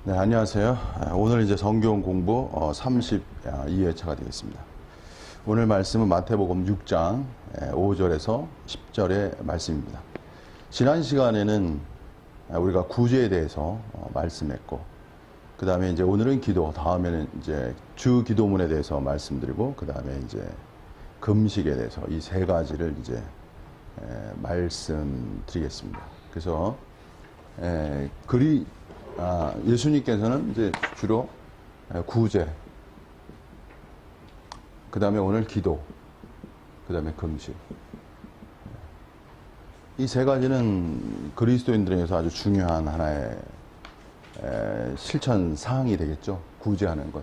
네, 안녕하세요. 오늘 이제 성경 공부 32회차가 되겠습니다. 오늘 말씀은 마태복음 6장 5절에서 10절의 말씀입니다. 지난 시간에는 우리가 구제에 대해서 말씀했고, 그 다음에 이제 오늘은 기도, 다음에는 이제 주 기도문에 대해서 말씀드리고, 그 다음에 이제 금식에 대해서 이 세 가지를 이제 말씀드리겠습니다. 그래서 예수님께서는 이제 주로 구제, 그 다음에 오늘 기도, 그 다음에 금식. 이 세 가지는 그리스도인들에게서 아주 중요한 하나의 실천 사항이 되겠죠. 구제하는 것.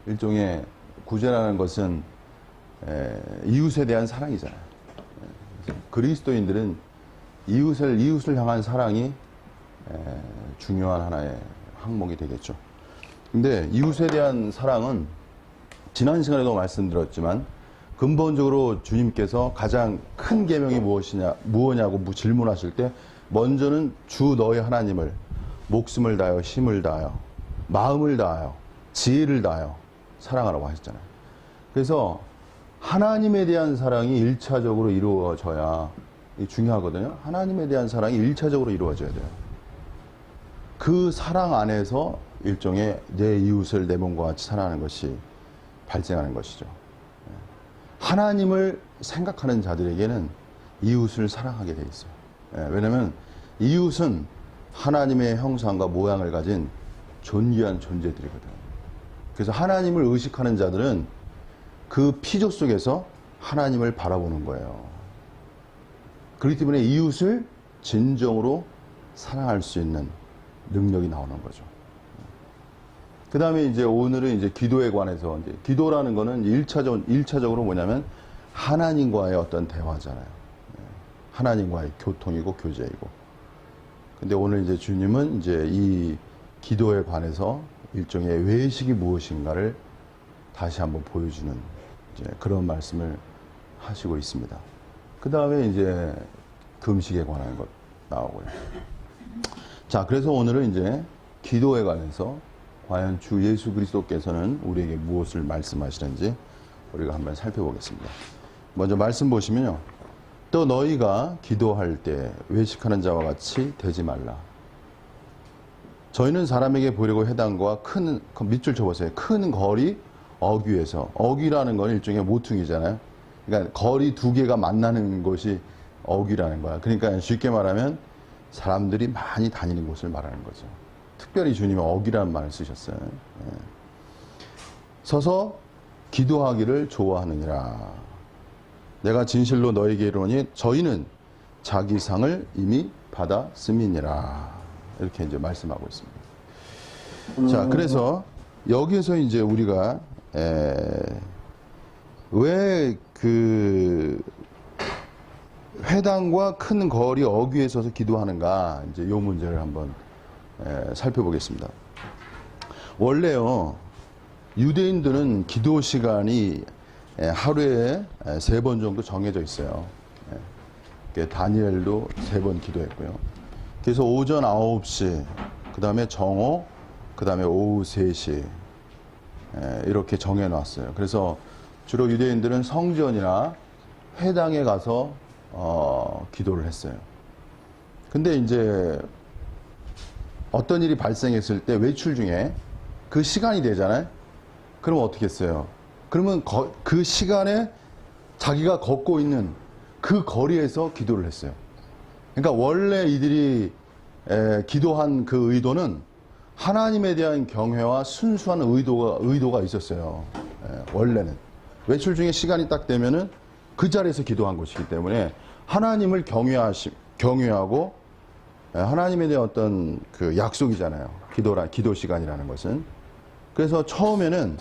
일종의 구제라는 것은 이웃에 대한 사랑이잖아요. 그리스도인들은 이웃을 향한 사랑이 중요한 하나의 항목이 되겠죠. 근데 이웃에 대한 사랑은 지난 시간에도 말씀드렸지만 근본적으로 주님께서 가장 큰 계명이 무엇냐고 질문하실 때 먼저는 주 너희 하나님을 목숨을 다하여 힘을 다하여 마음을 다하여 지혜를 다하여 사랑하라고 하셨잖아요. 그래서 하나님에 대한 사랑이 1차적으로 이루어져야 중요하거든요. 하나님에 대한 사랑이 1차적으로 이루어져야 돼요. 그 사랑 안에서 일종의 내 이웃을 내 몸과 같이 사랑하는 것이 발생하는 것이죠. 하나님을 생각하는 자들에게는 이웃을 사랑하게 돼 있어요. 왜냐하면 이웃은 하나님의 형상과 모양을 가진 존귀한 존재들이거든요. 그래서 하나님을 의식하는 자들은 그 피조 속에서 하나님을 바라보는 거예요. 그렇기 때문에 이웃을 진정으로 사랑할 수 있는 능력이 나오는 거죠. 그 다음에 이제 오늘은 이제 기도에 관해서, 이제 기도라는 거는 1차적으로 뭐냐면 하나님과의 어떤 대화잖아요. 하나님과의 교통이고 교제이고. 근데 오늘 이제 주님은 이제 이 기도에 관해서 일종의 외식이 무엇인가를 다시 한번 보여주는 이제 그런 말씀을 하시고 있습니다. 그 다음에 이제 금식에 관한 것 나오고요. 자, 그래서 오늘은 이제 기도에 관해서 과연 주 예수 그리스도께서는 우리에게 무엇을 말씀하시는지 우리가 한번 살펴보겠습니다. 먼저 말씀 보시면요. 또 너희가 기도할 때 외식하는 자와 같이 되지 말라. 저희는 사람에게 보려고 해당과 큰, 밑줄 쳐보세요. 큰 거리 어귀에서, 어귀라는 건 일종의 모퉁이잖아요. 그러니까 거리 두 개가 만나는 것이 어귀라는 거야. 그러니까 쉽게 말하면 사람들이 많이 다니는 곳을 말하는 거죠. 특별히 주님은 어귀라는 말을 쓰셨어요. 서서 기도하기를 좋아하느니라. 내가 진실로 너에게 이르노니 저희는 자기 상을 이미 받았음이니라. 이렇게 이제 말씀하고 있습니다. 자, 그래서 여기에서 이제 우리가 왜 그 회당과 큰 거리 어귀에 서서 기도하는가, 이제 요 문제를 한번 살펴보겠습니다. 원래요, 유대인들은 기도 시간이 하루에 3번 정도 정해져 있어요. 다니엘도 3번 기도했고요. 그래서 오전 9시, 그 다음에 정오, 그 다음에 오후 3시, 이렇게 정해놨어요. 그래서 주로 유대인들은 성전이나 회당에 가서 기도를 했어요. 근데 이제 어떤 일이 발생했을 때 외출 중에 그 시간이 되잖아요. 그럼 어떻게 했어요? 그러면 그 시간에 자기가 걷고 있는 그 거리에서 기도를 했어요. 그러니까 원래 이들이 기도한 그 의도는 하나님에 대한 경외와 순수한 의도가 있었어요. 원래는. 외출 중에 시간이 딱 되면은 그 자리에서 기도한 것이기 때문에 하나님을 경외하고 하나님에 대한 어떤 그 약속이잖아요. 기도 시간이라는 것은. 그래서 처음에는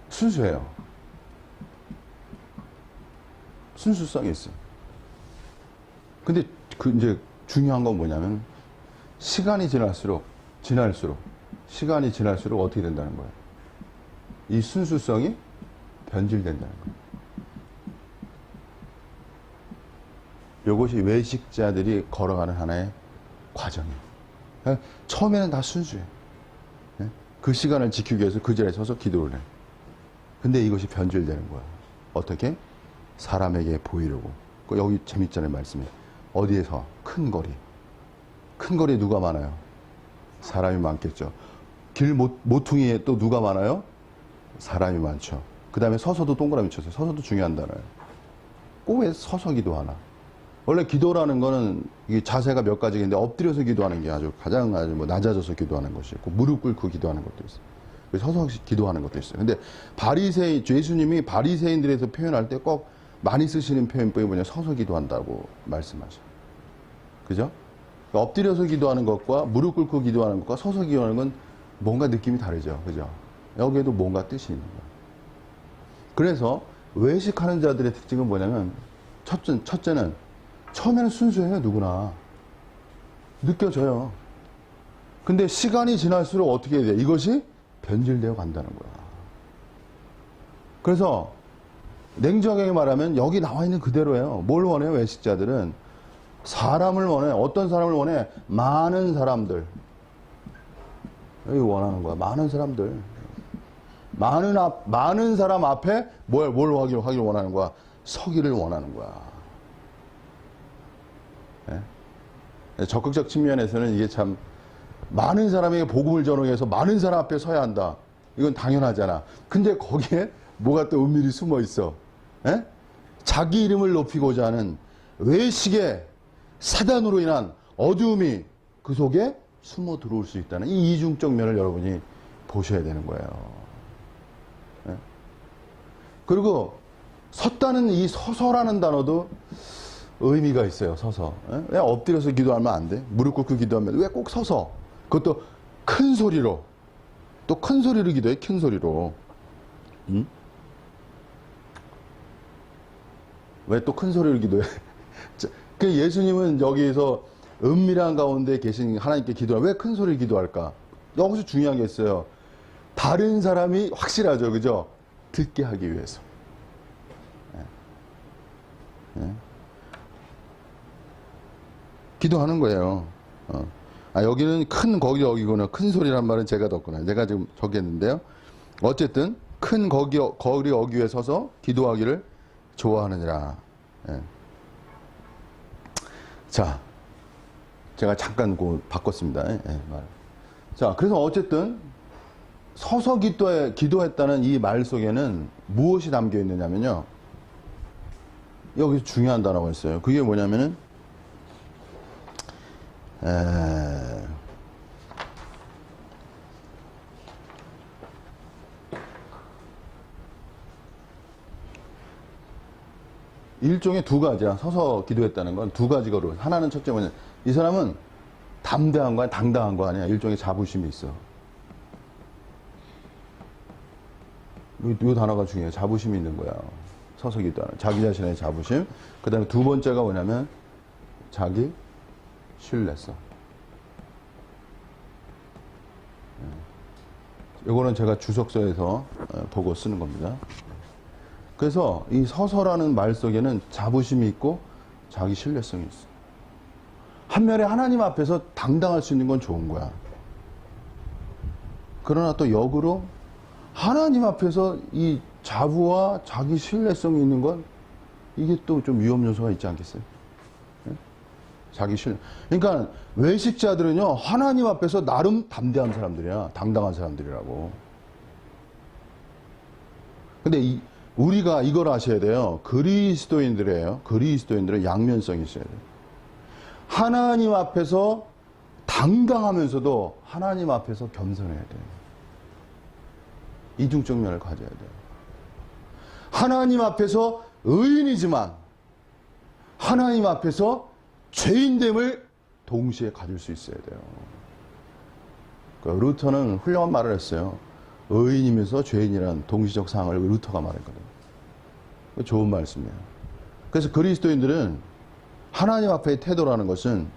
순수해요. 순수성이 있어요. 근데 이제 중요한 건 뭐냐면 시간이 지날수록 시간이 지날수록 어떻게 된다는 거예요? 이 순수성이 변질된다는 거예요. 이것이 외식자들이 걸어가는 하나의 과정이에요. 처음에는 다 순수해요. 그 시간을 지키기 위해서 그 자리에 서서 기도를 해요. 근데 이것이 변질되는 거야. 어떻게? 사람에게 보이려고. 여기 재밌잖아요, 말씀이. 어디에서? 큰 거리. 큰 거리에 누가 많아요? 사람이 많겠죠. 길 모퉁이에 또 누가 많아요? 사람이 많죠. 그 다음에 서서도 동그라미 쳤어요. 서서도 중요한 단어예요. 꼭 왜 서서 기도하나? 원래 기도라는 거는 이게 자세가 몇 가지가 있는데 엎드려서 기도하는 게 가장 뭐 낮아져서 기도하는 것이 있고 무릎 꿇고 기도하는 것도 있어요. 서서 기도하는 것도 있어요. 근데 예수님이 바리새인들에서 표현할 때 꼭 많이 쓰시는 표현법이 뭐냐? 서서 기도한다고 말씀하셔요. 그죠? 그러니까 엎드려서 기도하는 것과 무릎 꿇고 기도하는 것과 서서 기도하는 건 뭔가 느낌이 다르죠. 그죠? 여기에도 뭔가 뜻이 있는 거예요. 그래서 외식하는 자들의 특징은 뭐냐면 첫째는 처음에는 순수해요. 누구나. 느껴져요. 근데 시간이 지날수록 어떻게 해야 돼? 이것이 변질되어 간다는 거야. 그래서 냉정하게 말하면 여기 나와 있는 그대로예요. 뭘 원해요? 외식자들은 사람을 원해. 어떤 사람을 원해? 많은 사람들. 여기 원하는 거야. 많은 사람들. 많은 사람 앞에 뭘 하기를 원하는 거야? 서기를 원하는 거야. 네? 적극적 측면에서는 이게 참 많은 사람에게 복음을 전하기 위해서 많은 사람 앞에 서야 한다. 이건 당연하잖아. 근데 거기에 뭐가 또 은밀히 숨어 있어. 에? 자기 이름을 높이고자 하는 외식의 사단으로 인한 어두움이 그 속에 숨어 들어올 수 있다는 이 이중적 면을 여러분이 보셔야 되는 거예요. 에? 그리고 섰다는 이 서서라는 단어도 의미가 있어요. 서서. 에? 왜 엎드려서 기도하면 안 돼? 무릎 꿇고 기도하면 왜 꼭 서서? 그것도 큰 소리로. 또 큰 소리로 기도해. 큰 소리로. 응? 왜 또 큰 소리로 기도해? 그 예수님은 여기에서 은밀한 가운데 계신 하나님께 기도할 왜 큰 소리로 기도할까? 여기서 중요한 게 있어요. 다른 사람이 확실하죠. 그죠? 듣게 하기 위해서. 예. 기도하는 거예요. 여기는 여기구나. 큰 소리란 말은 제가 뒀구나. 내가 지금 적겠는데요. 어쨌든 큰 거리 어귀에 서서 기도하기를 좋아하느니라. 예. 자, 제가 잠깐 바꿨습니다. 예, 말. 자, 그래서 어쨌든 서서 기도했다는 이 말 속에는 무엇이 담겨 있느냐면요. 여기 중요한 단어가 있어요. 그게 뭐냐면은 일종의 두 가지야. 서서 기도했다는 건 두 가지 거로. 하나는 첫째 뭐냐. 이 사람은 담대한 거야, 당당한 거 아니야. 일종의 자부심이 있어. 이 단어가 중요해. 자부심이 있는 거야. 서서 기도하는. 자기 자신의 자부심. 그 다음에 두 번째가 뭐냐면 자기 신뢰성. 이거는 제가 주석서에서 보고 쓰는 겁니다. 그래서 이 서서라는 말 속에는 자부심이 있고 자기 신뢰성이 있어. 한면에 하나님 앞에서 당당할 수 있는 건 좋은 거야. 그러나 또 역으로 하나님 앞에서 이 자부와 자기 신뢰성이 있는 건 이게 또 좀 위험 요소가 있지 않겠어요? 자기 신뢰. 그러니까 외식자들은요, 하나님 앞에서 나름 담대한 사람들이야. 당당한 사람들이라고. 근데 우리가 이걸 아셔야 돼요. 그리스도인들은 양면성이 있어야 돼요. 하나님 앞에서 당당하면서도 하나님 앞에서 겸손해야 돼요. 이중적 면을 가져야 돼요. 하나님 앞에서 의인이지만 하나님 앞에서 죄인됨을 동시에 가질 수 있어야 돼요. 그러니까 루터는 훌륭한 말을 했어요. 의인이면서 죄인이라는 동시적 상황을 루터가 말했거든요. 좋은 말씀이에요. 그래서 그리스도인들은 하나님 앞의 태도라는 것은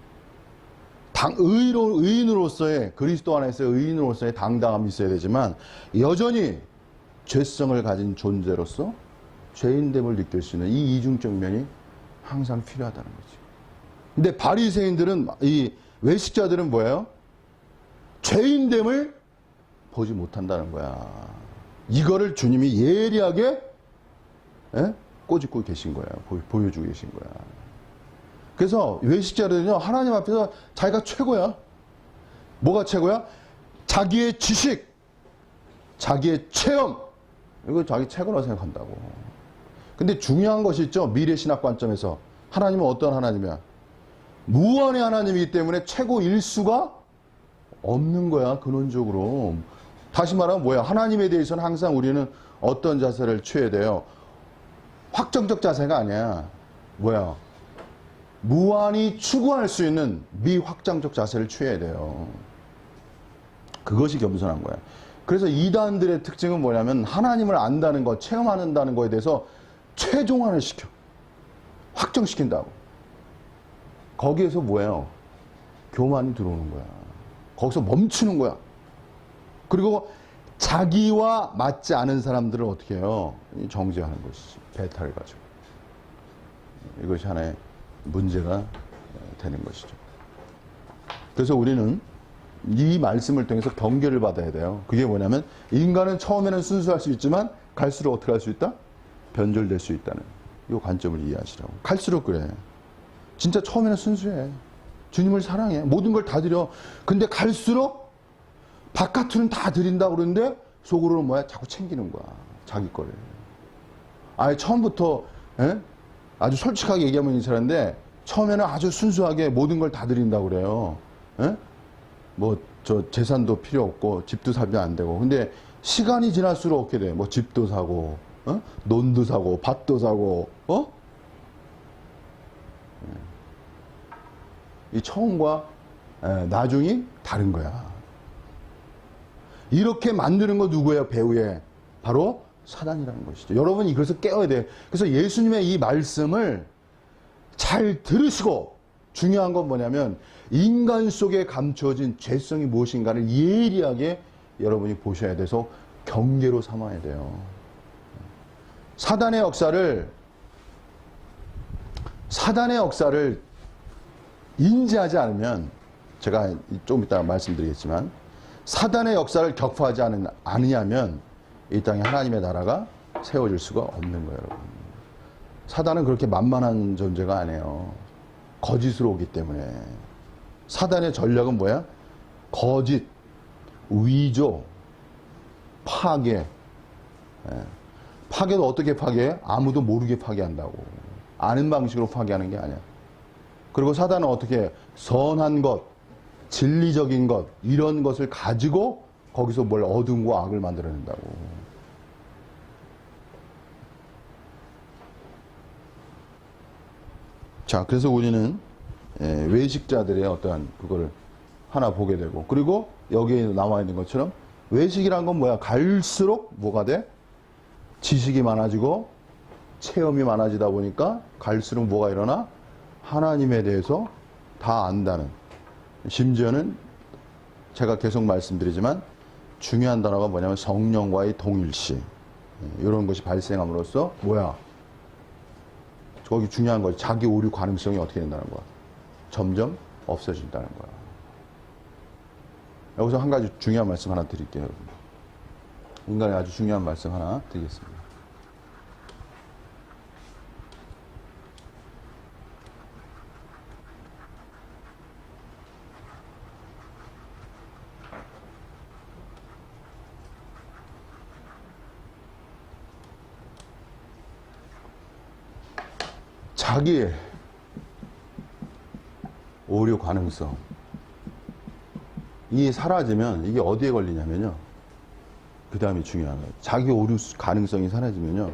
의인으로서의, 그리스도 안에서의 의인으로서의 당당함이 있어야 되지만 여전히 죄성을 가진 존재로서 죄인됨을 느낄 수 있는 이 이중적 면이 항상 필요하다는 거지. 근데 바리새인들은, 이 외식자들은 뭐예요? 죄인됨을 보지 못한다는 거야. 이거를 주님이 예리하게 꼬집고 계신 거야. 보여주고 계신 거야. 그래서 외식자들은요, 하나님 앞에서 자기가 최고야. 뭐가 최고야? 자기의 지식, 자기의 체험, 이거 자기 최고라고 생각한다고. 근데 중요한 것이 있죠. 미래신학 관점에서. 하나님은 어떤 하나님이야? 무한의 하나님이기 때문에 최고일 수가 없는 거야, 근원적으로. 다시 말하면 뭐야? 하나님에 대해서는 항상 우리는 어떤 자세를 취해야 돼요? 확정적 자세가 아니야. 뭐야? 무한히 추구할 수 있는 미확장적 자세를 취해야 돼요. 그것이 겸손한 거야. 그래서 이단들의 특징은 뭐냐면 하나님을 안다는 것, 체험한다는 거에 대해서 최종화를 시켜. 확정시킨다고. 거기에서 뭐예요? 교만이 들어오는 거야. 거기서 멈추는 거야. 그리고 자기와 맞지 않은 사람들을 어떻게 해요? 정죄하는 것이지. 배타를 가지고. 이것이 하나의 문제가 되는 것이죠. 그래서 우리는 이 말씀을 통해서 경계를 받아야 돼요. 그게 뭐냐면 인간은 처음에는 순수할 수 있지만 갈수록 어떻게 할 수 있다? 변절될 수 있다는 이 관점을 이해하시라고. 갈수록 그래. 진짜 처음에는 순수해. 주님을 사랑해. 모든 걸 다 드려. 근데 갈수록 바깥으로는 다 드린다고 그러는데 속으로는 뭐야? 자꾸 챙기는 거야. 자기 거를. 아예 처음부터 아주 솔직하게 얘기하면 이사람인데 처음에는 아주 순수하게 모든 걸 다 드린다고 그래요. 뭐 저 재산도 필요 없고 집도 사면 안 되고. 근데 시간이 지날수록 어떻게 돼? 뭐 집도 사고, 논도 사고, 밭도 사고, 이 처음과 나중이 다른 거야. 이렇게 만드는 거 누구예요? 배우에. 바로 사단이라는 것이죠. 여러분이 그래서 깨워야 돼요. 그래서 예수님의 이 말씀을 잘 들으시고, 중요한 건 뭐냐면 인간 속에 감춰진 죄성이 무엇인가를 예리하게 여러분이 보셔야 돼서 경계로 삼아야 돼요. 사단의 역사를 인지하지 않으면, 제가 좀 이따가 말씀드리겠지만, 사단의 역사를 격파하지 않으냐면 이 땅에 하나님의 나라가 세워질 수가 없는 거예요, 여러분. 사단은 그렇게 만만한 존재가 아니에요. 거짓으로 오기 때문에. 사단의 전략은 뭐야? 거짓, 위조, 파괴. 파괴도 어떻게 파괴해? 아무도 모르게 파괴한다고. 아는 방식으로 파괴하는 게 아니야. 그리고 사단은 어떻게 해? 선한 것, 진리적인 것, 이런 것을 가지고 거기서 뭘 어둠과 악을 만들어낸다고. 자, 그래서 우리는 외식자들의 어떠한 그거를 하나 보게 되고, 그리고 여기에 나와 있는 것처럼 외식이란 건 뭐야? 갈수록 뭐가 돼? 지식이 많아지고 체험이 많아지다 보니까 갈수록 뭐가 일어나? 하나님에 대해서 다 안다는. 심지어는 제가 계속 말씀드리지만 중요한 단어가 뭐냐면 성령과의 동일시, 이런 것이 발생함으로써 뭐야? 거기 중요한 거지. 자기 오류 가능성이 어떻게 된다는 거야? 점점 없어진다는 거야. 여기서 한 가지 중요한 말씀 하나 드릴게요, 여러분. 인간의 아주 중요한 말씀 하나 드리겠습니다. 자기의 오류 가능성, 이 사라지면 이게 어디에 걸리냐면요. 그 다음이 중요한 거예요. 자기 오류 가능성이 사라지면요.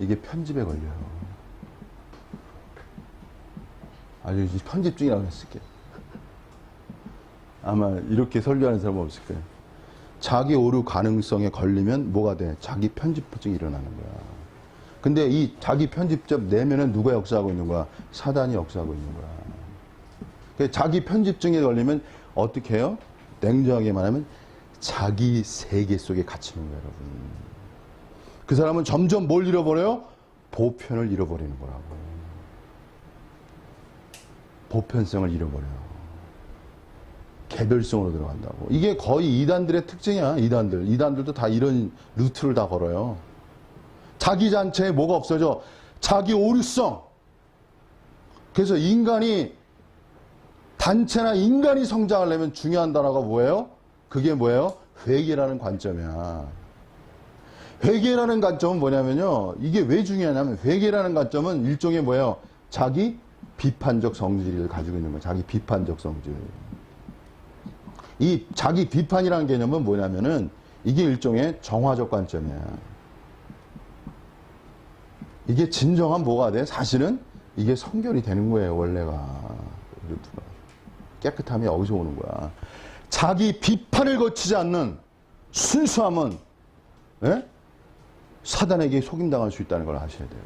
이게 편집에 걸려요. 아주 편집중이라고 했을게요. 아마 이렇게 설교하는 사람은 없을 거예요. 자기 오류 가능성에 걸리면 뭐가 돼? 자기 편집증이 일어나는 거야. 근데 이 자기 편집적 내면은 누가 역사하고 있는 거야? 사단이 역사하고 있는 거야. 그러니까 자기 편집증에 걸리면 어떻게 해요? 냉정하게 말하면 자기 세계 속에 갇히는 거예요, 여러분. 그 사람은 점점 뭘 잃어버려요? 보편을 잃어버리는 거라고. 보편성을 잃어버려요. 개별성으로 들어간다고. 이게 거의 이단들의 특징이야, 이단들. 이단들도 다 이런 루트를 다 걸어요. 자기 자체에 뭐가 없어져? 자기 오류성. 그래서 인간이, 단체나 인간이 성장하려면 중요한 단어가 뭐예요? 그게 뭐예요? 회개라는 관점이야. 회개라는 관점은 뭐냐면요. 이게 왜 중요하냐면, 회개라는 관점은 일종의 뭐예요? 자기 비판적 성질을 가지고 있는 거예요. 자기 비판적 성질. 이 자기 비판이라는 개념은 뭐냐면은, 이게 일종의 정화적 관점이야. 이게 진정한 뭐가 돼? 사실은 이게 성결이 되는 거예요, 원래가. 깨끗함이 여기서 오는 거야. 자기 비판을 거치지 않는 순수함은, 예? 사단에게 속임당할 수 있다는 걸 아셔야 돼요.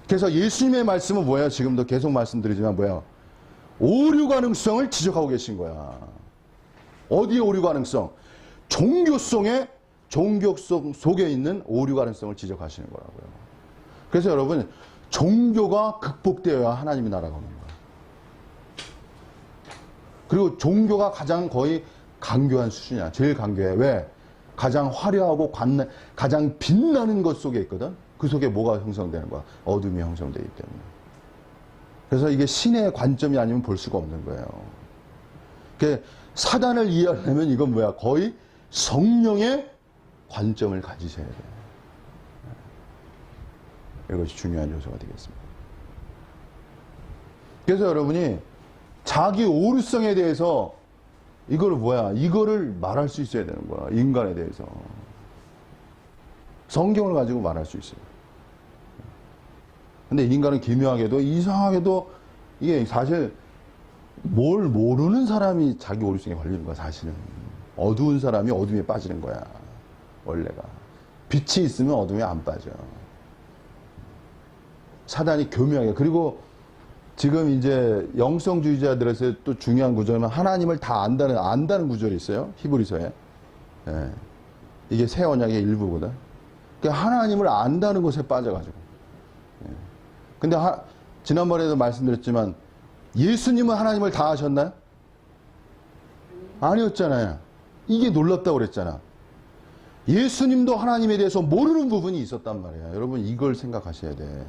그래서 예수님의 말씀은 뭐예요? 지금도 계속 말씀드리지만 뭐예요? 오류 가능성을 지적하고 계신 거야. 어디에 오류 가능성? 종교성 속에 있는 오류 가능성을 지적하시는 거라고요. 그래서 여러분, 종교가 극복되어야 하나님의 나라가 오는 거야. 그리고 종교가 가장 거의 강교한 수준이야. 제일 강교해. 왜? 가장 화려하고 가장 빛나는 것 속에 있거든. 그 속에 뭐가 형성되는 거야? 어둠이 형성되기 때문에. 그래서 이게 신의 관점이 아니면 볼 수가 없는 거예요. 그러니까 사단을 이해하려면 이건 뭐야? 거의 성령의 관점을 가지셔야 돼요. 이것이 중요한 요소가 되겠습니다. 그래서 여러분이 자기 오류성에 대해서 이거를 말할 수 있어야 되는 거야. 인간에 대해서. 성경을 가지고 말할 수 있어요. 근데 인간은 기묘하게도, 이상하게도, 이게 사실 뭘 모르는 사람이 자기 오류성에 걸리는 거야, 사실은. 어두운 사람이 어둠에 빠지는 거야, 원래가. 빛이 있으면 어둠에 안 빠져. 사단이 교묘하게. 그리고 지금 이제 영성주의자들에서 또 중요한 구절은 하나님을 다 안다는 구절이 있어요. 히브리서에. 예. 이게 새 언약의 일부거든. 그러니까 하나님을 안다는 것에 빠져가지고. 예. 근데 지난번에도 말씀드렸지만 예수님은 하나님을 다 아셨나요? 아니었잖아요. 이게 놀랍다고 그랬잖아. 예수님도 하나님에 대해서 모르는 부분이 있었단 말이야. 여러분, 이걸 생각하셔야 돼.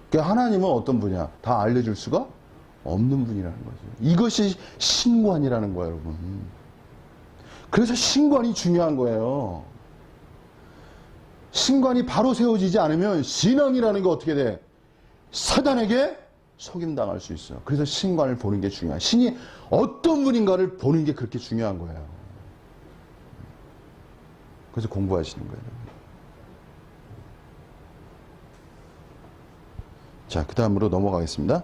그러니까 하나님은 어떤 분이야? 다 알려줄 수가 없는 분이라는 거죠. 이것이 신관이라는 거예요, 여러분. 그래서 신관이 중요한 거예요. 신관이 바로 세워지지 않으면 신앙이라는 게 어떻게 돼? 사단에게 속임당할 수 있어. 그래서 신관을 보는 게 중요해. 신이 어떤 분인가를 보는 게 그렇게 중요한 거예요. 그래서 공부하시는 거예요. 자, 그 다음으로 넘어가겠습니다.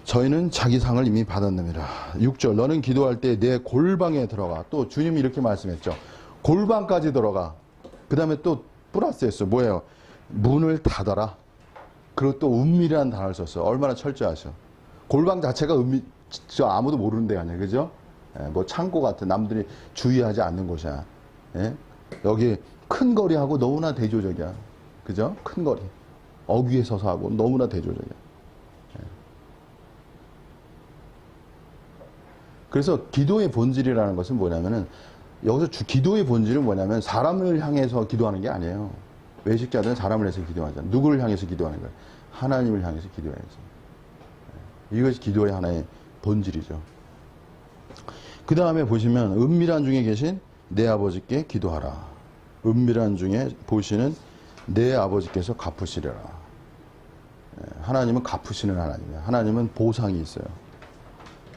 저희는 자기 상을 이미 받았느니라. 6절, 너는 기도할 때 내 골방에 들어가. 또 주님이 이렇게 말씀했죠. 골방까지 들어가. 그 다음에 또 플러스 했어. 뭐예요? 문을 닫아라. 그리고 또 은밀한 단어를 썼어. 얼마나 철저하셔. 골방 자체가 아무도 모르는 데가 아니야. 그죠? 예, 뭐 창고 같은 남들이 주의하지 않는 곳이야. 예? 여기 큰 거리하고 너무나 대조적이야. 그죠? 큰 거리. 어귀에 서서 하고 너무나 대조적이야. 그래서 기도의 본질이라는 것은 뭐냐면은, 여기서 기도의 본질은 뭐냐면 사람을 향해서 기도하는 게 아니에요. 외식자들은 사람을 해서 기도하잖아요. 누구를 향해서 기도하는 거예요? 하나님을 향해서 기도해야지. 이것이 기도의 하나의 본질이죠. 그 다음에 보시면 은밀한 중에 계신 내 아버지께 기도하라. 은밀한 중에 보시는 내 아버지께서 갚으시리라. 하나님은 갚으시는 하나님이에요. 하나님은 보상이 있어요.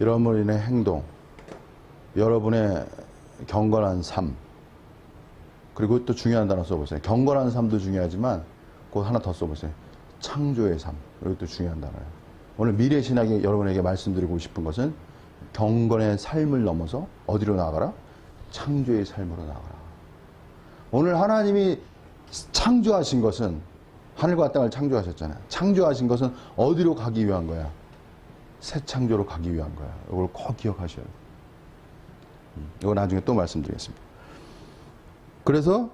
여러분의 행동, 여러분의 경건한 삶, 그리고 또 중요한 단어 써보세요. 경건한 삶도 중요하지만 그 하나 더 써보세요. 창조의 삶. 이것도 중요한 단어예요. 오늘 미래신학에 여러분에게 말씀드리고 싶은 것은 경건의 삶을 넘어서 어디로 나가라? 창조의 삶으로 나가라. 오늘 하나님이 창조하신 것은, 하늘과 땅을 창조하셨잖아요. 창조하신 것은 어디로 가기 위한 거야? 새 창조로 가기 위한 거야. 이걸 꼭 기억하셔야 돼요. 이거 나중에 또 말씀드리겠습니다. 그래서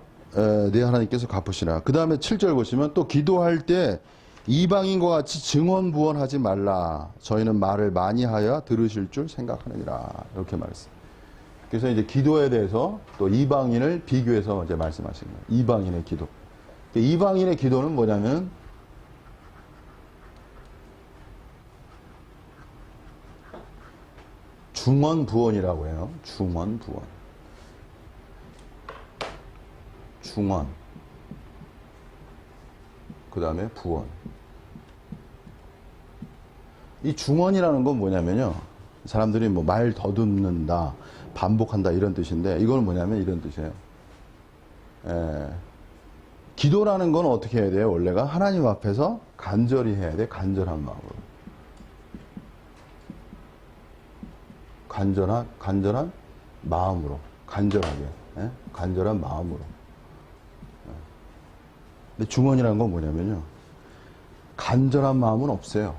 내 하나님께서 갚으시나. 그 다음에 7절 보시면 또 기도할 때 이방인과 같이 증언부언하지 말라. 저희는 말을 많이 하여 들으실 줄 생각하느니라. 이렇게 말했어요. 그래서 이제 기도에 대해서 또 이방인을 비교해서 이제 말씀하신 거예요. 이방인의 기도. 이방인의 기도는 뭐냐면 중언부언이라고 해요. 중언부언. 중언. 그 다음에 부언. 이 중언이라는 건 뭐냐면요. 사람들이 뭐 말 더듬는다, 반복한다 이런 뜻인데 이거는 뭐냐면 이런 뜻이에요. 기도라는 건 어떻게 해야 돼요? 원래가 하나님 앞에서 간절히 해야 돼. 간절한 마음으로. 간절한 마음으로. 간절하게. 간절한 마음으로. 근데 중언이라는 건 뭐냐면요. 간절한 마음은 없어요.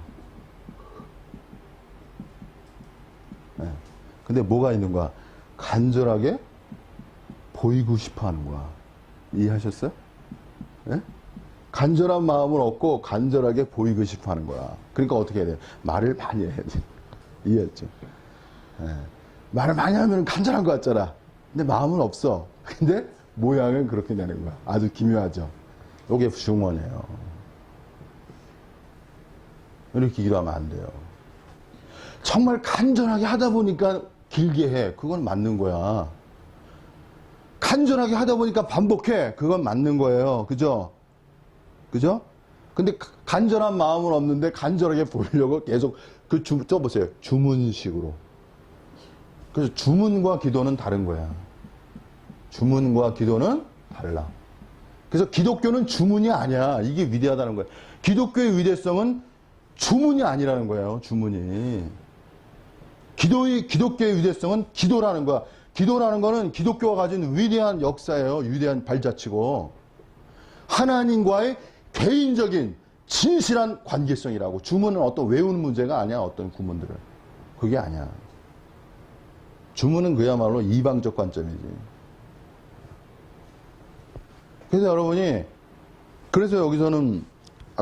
근데 뭐가 있는 거야? 간절하게 보이고 싶어 하는 거야. 이해하셨어요? 간절한 마음은 없고 간절하게 보이고 싶어 하는 거야. 그러니까 어떻게 해야 돼? 말을 많이 해야 돼. 이해했죠? 말을 많이 하면 간절한 것 같잖아. 근데 마음은 없어. 근데 모양은 그렇게 되는 거야. 아주 기묘하죠? 이게 중언이에요. 이렇게 기도하면 안 돼요. 정말 간절하게 하다 보니까 길게 해. 그건 맞는 거야. 간절하게 하다 보니까 반복해. 그건 맞는 거예요. 그죠? 그죠? 근데 간절한 마음은 없는데 간절하게 보이려고 계속 써보세요. 주문식으로. 그래서 주문과 기도는 다른 거야. 주문과 기도는 달라. 그래서 기독교는 주문이 아니야. 이게 위대하다는 거야. 기독교의 위대성은 주문이 아니라는 거예요. 주문이. 기독교의 위대성은 기도라는 거야. 기도라는 거는 기독교가 가진 위대한 역사예요. 위대한 발자취고. 하나님과의 개인적인 진실한 관계성이라고. 주문은 어떤 외우는 문제가 아니야. 어떤 구문들을. 그게 아니야. 주문은 그야말로 이방적 관점이지. 그래서 여러분이, 그래서 여기서는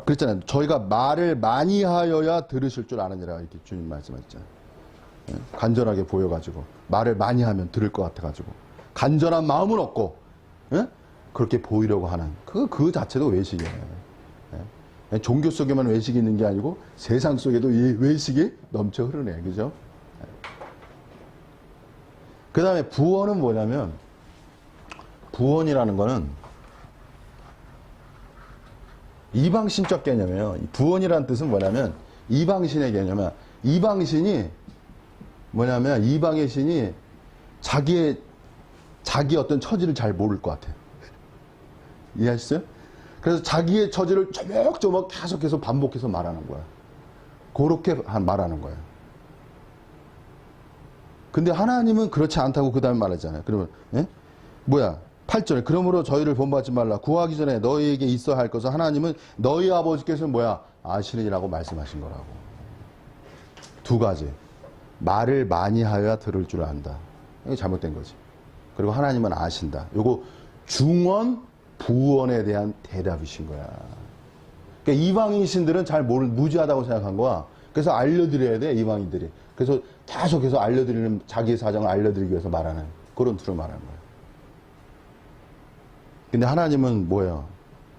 그랬잖아요. 저희가 말을 많이 하여야 들으실 줄 아느니라 이렇게 주님 말씀하셨잖아요. 간절하게 보여가지고 말을 많이 하면 들을 것 같아가지고 간절한 마음은 없고 그렇게 보이려고 하는 그 자체도 외식이에요. 종교 속에만 외식이 있는 게 아니고 세상 속에도 이 외식이 넘쳐 흐르네. 그죠? 그 다음에 부언은 뭐냐면, 부언이라는 거는 이방신적 개념이에요. 부언이라는 뜻은 뭐냐면 이방신의 개념이야. 이방신이 뭐냐면 이방의 신이 자기 어떤 처지를 잘 모를 것 같아요. 이해하셨어요? 그래서 자기의 처지를 조목조목 계속해서 반복해서 말하는 거야. 그렇게 말하는 거예요. 근데 하나님은 그렇지 않다고 그 다음에 말하잖아요. 그러면 뭐야? 8절에 그러므로 저희를 본받지 말라. 구하기 전에 너희에게 있어야 할 것은 하나님은 너희 아버지께서는 뭐야? 아시느니라고 말씀하신 거라고. 두 가지. 말을 많이 하여야 들을 줄 안다. 이게 잘못된 거지. 그리고 하나님은 아신다. 요거 중언, 부언에 대한 대답이신 거야. 그러니까 이방인 신들은 잘 무지하다고 생각한 거야. 그래서 알려드려야 돼, 이방인들이. 그래서 계속해서 알려드리는, 자기 사정을 알려드리기 위해서 말하는 그런 투로 말하는 거야. 근데 하나님은 뭐예요?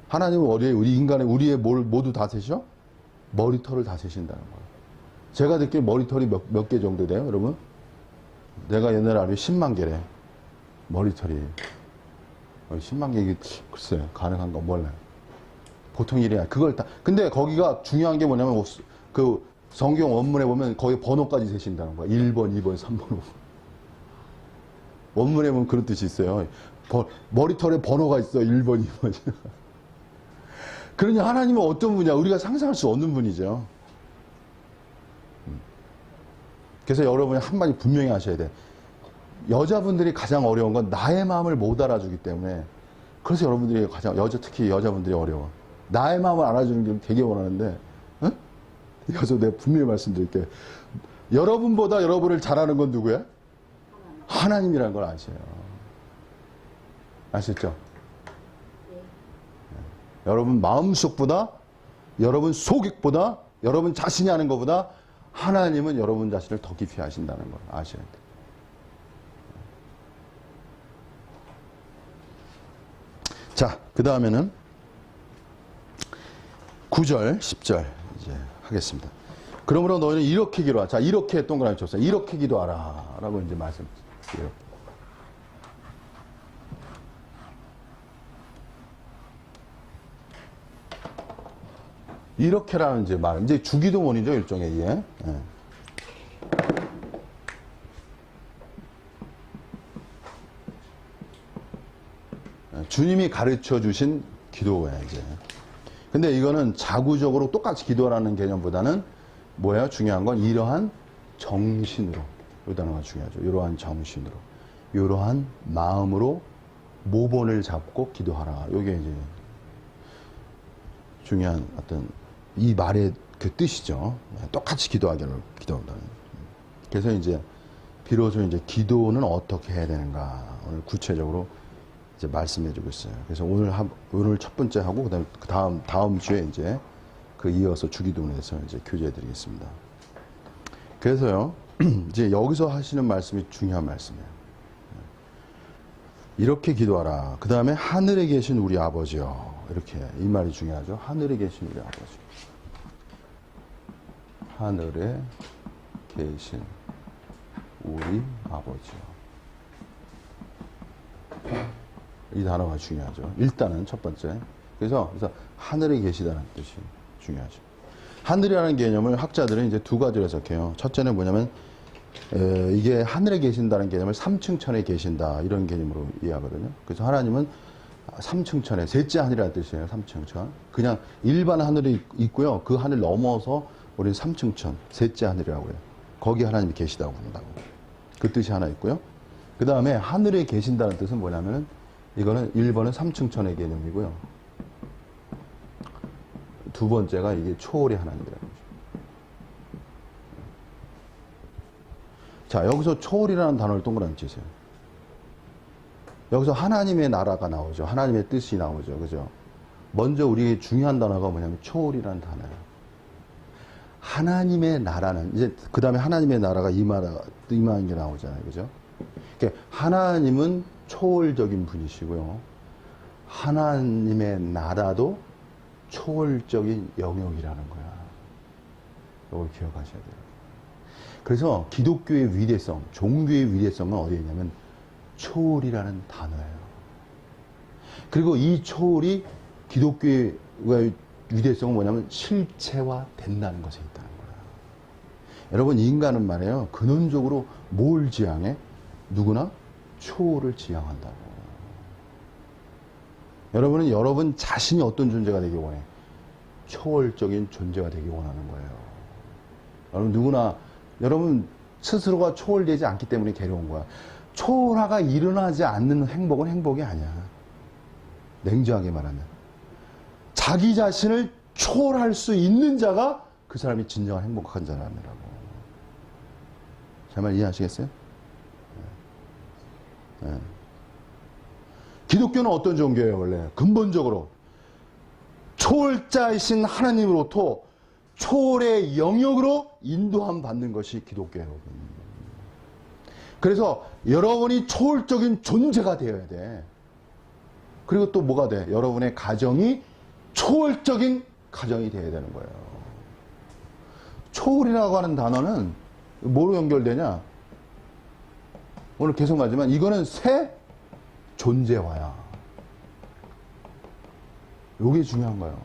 하나님은 우리 인간의, 우리의 모두 다 세셔? 머리털을 다 세신다는 거예요. 제가 듣기에 머리털이 몇 개 정도 돼요, 여러분? 내가 옛날에 알기로 10만 개래. 머리털이. 10만 개, 이게, 글쎄, 가능한가 몰라요. 보통 일이 아니야. 그걸 다, 근데 거기가 중요한 게 뭐냐면, 그 성경 원문에 보면 거기 번호까지 세신다는 거야. 1번, 2번, 3번. 원문에 보면 그런 뜻이 있어요. 머리털에 번호가 있어. 1번, 2번. 그러니 하나님은 어떤 분이야? 우리가 상상할 수 없는 분이죠. 그래서 여러분이 한마디 분명히 하셔야 돼. 여자분들이 가장 어려운 건 나의 마음을 못 알아주기 때문에 그래서 여러분들이 특히 여자분들이 어려워. 나의 마음을 알아주는 게 되게 원하는데, 응? 그래서 내가 분명히 말씀드릴게. 여러분보다 여러분을 잘하는 건 누구야? 하나님이라는 걸 아세요. 아셨죠? 여러분 마음속보다, 여러분 속익보다, 여러분 자신이 하는 것보다 하나님은 여러분 자신을 더 깊이 아신다는 걸 아셔야 돼요. 자, 그 다음에는 9절, 10절 이제 하겠습니다. 그러므로 너희는 이렇게 기도하라. 자, 이렇게 동그라미 쳤어요. 이렇게 기도하라. 라고 이제 말씀드려요. 이렇게라는 이제 말, 이제 주기도문이죠, 일종의, 예. 예. 주님이 가르쳐 주신 기도예요, 이제. 근데 이거는 자구적으로 똑같이 기도하라는 개념보다는 뭐예요? 중요한 건 이러한 정신으로. 이 단어가 중요하죠. 이러한 정신으로. 이러한 마음으로 모본을 잡고 기도하라. 이게 이제 중요한 어떤 이 말의 그 뜻이죠. 똑같이 기도하기를 기도한다는. 그래서 이제 비로소 이제 기도는 어떻게 해야 되는가. 오늘 구체적으로 이제 말씀해주고 있어요. 그래서 오늘 첫 번째 하고 그다음에 다음 주에 이제 그 이어서 주기도문에서 이제 교제해드리겠습니다. 그래서요 이제 여기서 하시는 말씀이 중요한 말씀이에요. 이렇게 기도하라. 그 다음에 하늘에 계신 우리 아버지요. 이렇게 이 말이 중요하죠. 하늘에 계신 우리 아버지. 하늘에 계신 우리 아버지요. 이 단어가 중요하죠. 일단은 첫 번째. 그래서 하늘에 계시다는 뜻이 중요하죠. 하늘이라는 개념을 학자들은 이제 두 가지로 해석해요. 첫째는 뭐냐면 이게 하늘에 계신다는 개념을 삼층천에 계신다 이런 개념으로 이해하거든요. 그래서 하나님은 삼층천에 셋째 하늘이라는 뜻이에요. 삼층천. 그냥 일반 하늘이 있고요. 그 하늘 넘어서 우리는 삼층천, 셋째 하늘이라고 해요. 거기 하나님이 계시다고 한다고. 그 뜻이 하나 있고요. 그 다음에 하늘에 계신다는 뜻은 뭐냐면은 이거는 1번은 삼층천의 개념이고요. 두 번째가 이게 초월의 하나님이라는 거죠. 자, 여기서 초월이라는 단어를 동그라미 치세요. 여기서 하나님의 나라가 나오죠. 하나님의 뜻이 나오죠. 그죠? 먼저 우리에게 중요한 단어가 뭐냐면 초월이라는 단어예요. 하나님의 나라는, 이제 그 다음에 하나님의 나라가 임하는 게 나오잖아요. 그죠? 그러니까 하나님은 초월적인 분이시고요. 하나님의 나라도 초월적인 영역이라는 거야. 이걸 기억하셔야 돼요. 그래서 기독교의 위대성, 종교의 위대성은 어디에 있냐면 초월이라는 단어예요. 그리고 이 초월이 기독교의 위대성은 뭐냐면 실체화 된다는 것에 있다는 거예요. 여러분, 인간은 말이에요. 근원적으로 뭘 지향해? 누구나 초월을 지향한다고. 여러분은 여러분 자신이 어떤 존재가 되기 원해? 초월적인 존재가 되기 원하는 거예요. 여러분 누구나 여러분 스스로가 초월되지 않기 때문에 괴로운 거야. 초월화가 일어나지 않는 행복은 행복이 아니야. 냉정하게 말하면 자기 자신을 초월할 수 있는 자가 그 사람이 진정한 행복한 자라느라고. 제 말 이해하시겠어요? 네. 기독교는 어떤 종교예요? 원래 근본적으로 초월자이신 하나님으로부터 초월의 영역으로 인도함 받는 것이 기독교예요. 그래서 여러분이 초월적인 존재가 되어야 돼. 그리고 또 뭐가 돼? 여러분의 가정이 초월적인 가정이 되어야 되는 거예요. 초월이라고 하는 단어는 뭐로 연결되냐? 오늘 계속 말하지만 이거는 새 존재화야. 이게 중요한 거예요.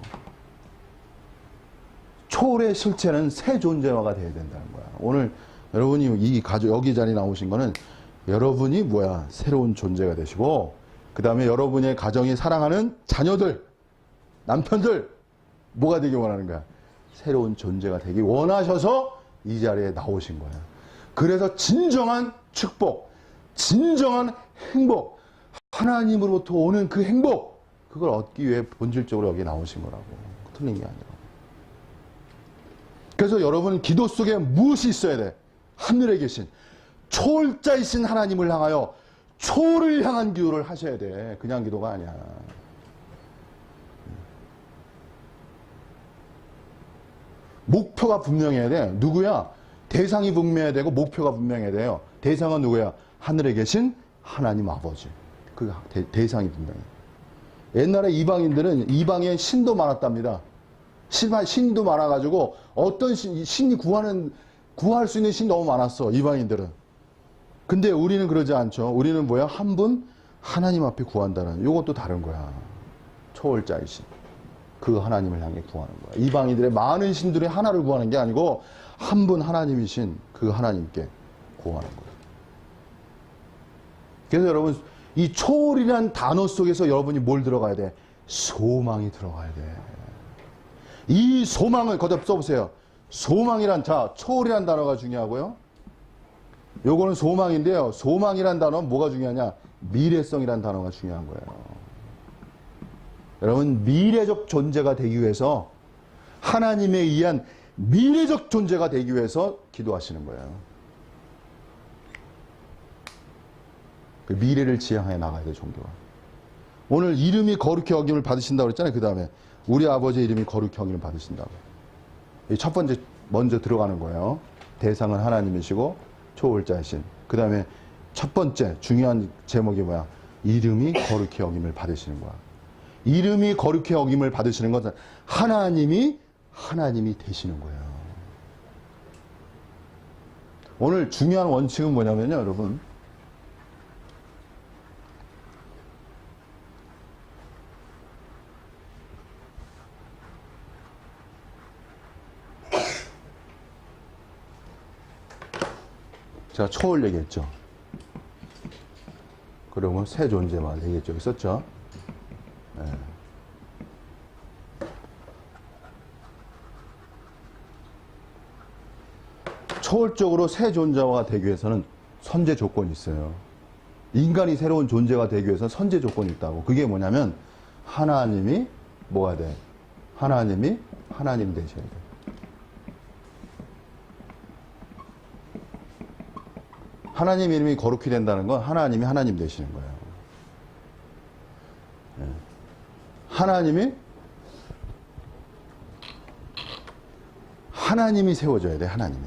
초월의 실체는 새 존재화가 되어야 된다는 거야. 오늘 여러분이 이 가족 여기 자리에 나오신 거는 여러분이 뭐야? 새로운 존재가 되시고 그 다음에 여러분의 가정이 사랑하는 자녀들, 남편들 뭐가 되기 원하는 거야? 새로운 존재가 되기 원하셔서 이 자리에 나오신 거야. 그래서 진정한 축복, 진정한 행복, 하나님으로부터 오는 그 행복, 그걸 얻기 위해 본질적으로 여기 나오신 거라고. 틀린 게 아니라. 그래서 여러분 기도 속에 무엇이 있어야 돼? 하늘에 계신 초월자이신 하나님을 향하여 초를 향한 기도를 하셔야 돼. 그냥 기도가 아니야. 목표가 분명해야 돼. 누구야? 대상이 분명해야 되고 목표가 분명해야 돼요. 대상은 누구야? 하늘에 계신 하나님 아버지. 그 대상이 분명해. 옛날에 이방인들은 이방에 신도 많았답니다. 신도 많아가지고 어떤 신이 구할 수 있는 신 너무 많았어. 이방인들은. 근데 우리는 그러지 않죠. 우리는 뭐야? 한 분 하나님 앞에 구한다는 이것도 다른 거야. 초월자이신 그 하나님을 향해 구하는 거야. 이방인들의 많은 신들의 하나를 구하는 게 아니고 한 분 하나님이신 그 하나님께 구하는 거야. 그래서 여러분 이 초월이라는 단어 속에서 여러분이 뭘 들어가야 돼? 소망이 들어가야 돼. 이 소망을 거듭 써보세요. 소망이란, 자, 초월이란 단어가 중요하고요. 요거는 소망인데요. 소망이란 단어는 뭐가 중요하냐? 미래성이란 단어가 중요한 거예요. 여러분, 미래적 존재가 되기 위해서, 하나님에 의한 미래적 존재가 되기 위해서 기도하시는 거예요. 그 미래를 지향해 나가야 돼, 종교가. 오늘 이름이 거룩히 여김을 받으신다고 그랬잖아요. 그 다음에 우리 아버지의 이름이 거룩히 여김을 받으신다고. 첫 번째 먼저 들어가는 거예요. 대상은 하나님이시고 초월자이신. 그 다음에 첫 번째 중요한 제목이 뭐야? 이름이 거룩히 여김을 받으시는 거야. 이름이 거룩히 여김을 받으시는 것은 하나님이 되시는 거예요. 오늘 중요한 원칙은 뭐냐면요, 여러분. 제가 초월 얘기했죠. 그러면 새 존재만 얘기했죠. 있었죠? 네. 초월적으로 새 존재가 되기 위해서는 선제 조건이 있어요. 인간이 새로운 존재가 되기 위해서는 선제 조건이 있다고. 그게 뭐냐면 하나님이 뭐가 돼? 하나님이 하나님 되셔야 돼. 하나님 이름이 거룩히 된다는 건 하나님이 하나님 되시는 거예요. 하나님이 세워져야 돼, 하나님이.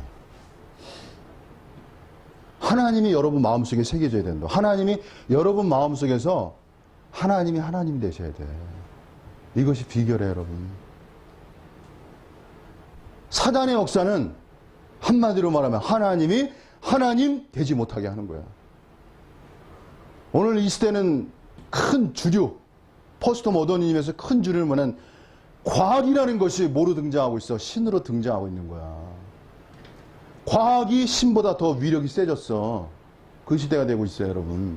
하나님이 여러분 마음속에 새겨져야 된다. 하나님이 여러분 마음속에서 하나님이 하나님 되셔야 돼. 이것이 비결이에요, 여러분. 사단의 역사는 한마디로 말하면 하나님이 하나님 되지 못하게 하는 거야. 오늘 이 시대는 큰 주류, 포스트 모더니즘에서 큰 주류를 뭐냐면 과학이라는 것이 뭐로 등장하고 있어? 신으로 등장하고 있는 거야. 과학이 신보다 더 위력이 세졌어. 그 시대가 되고 있어요, 여러분.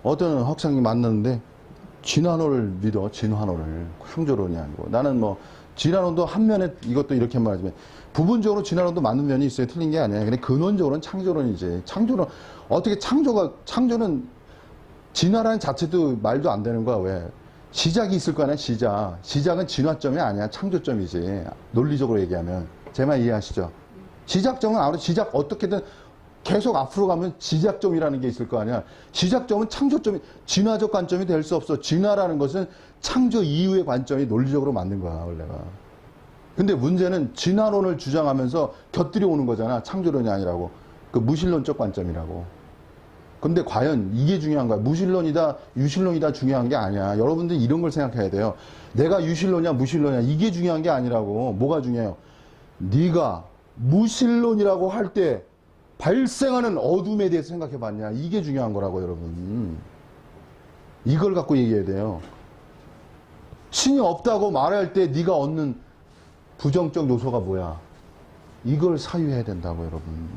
어떤 학생이 만났는데 진화론을 믿어, 진화론을. 창조론이 아니고. 나는 뭐 진화론도 한 면에 이것도 이렇게 말하지만 부분적으로 진화론도 맞는 면이 있어요. 틀린 게 아니에요. 근데 근원적으로는 창조론이지. 창조론, 어떻게 창조는 진화라는 자체도 말도 안 되는 거야. 왜? 시작이 있을 거 아니야, 시작. 시작은 진화점이 아니야. 창조점이지. 논리적으로 얘기하면. 제 말 이해하시죠? 시작점은 아무래도 시작, 어떻게든 계속 앞으로 가면 시작점이라는 게 있을 거 아니야. 시작점은 창조점이, 진화적 관점이 될 수 없어. 진화라는 것은 창조 이후의 관점이 논리적으로 맞는 거야, 원래가. 근데 문제는 진화론을 주장하면서 곁들여 오는 거잖아. 창조론이 아니라고. 그 무신론적 관점이라고. 근데 과연 이게 중요한 거야. 무신론이다, 유신론이다 중요한 게 아니야. 여러분들이 이런 걸 생각해야 돼요. 내가 유신론이야, 무신론이야. 이게 중요한 게 아니라고. 뭐가 중요해요? 네가 무신론이라고 할 때 발생하는 어둠에 대해서 생각해 봤냐. 이게 중요한 거라고, 여러분. 이걸 갖고 얘기해야 돼요. 신이 없다고 말할 때 네가 얻는 부정적 요소가 뭐야? 이걸 사유해야 된다고, 여러분.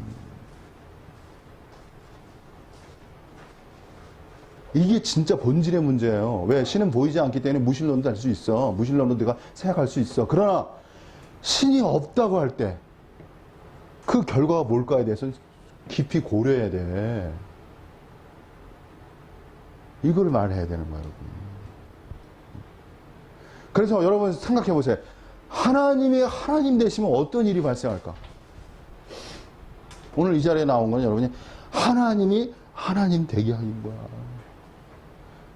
이게 진짜 본질의 문제예요. 왜? 신은 보이지 않기 때문에 무신론도 할 수 있어. 무신론도 네가 생각할 수 있어. 그러나 신이 없다고 할 때 그 결과가 뭘까에 대해서 깊이 고려해야 돼. 이걸 말해야 되는 거예요, 여러분. 그래서 여러분 생각해 보세요. 하나님이 하나님 되시면 어떤 일이 발생할까? 오늘 이 자리에 나온 건 여러분이 하나님이 하나님 되게 하는 거야.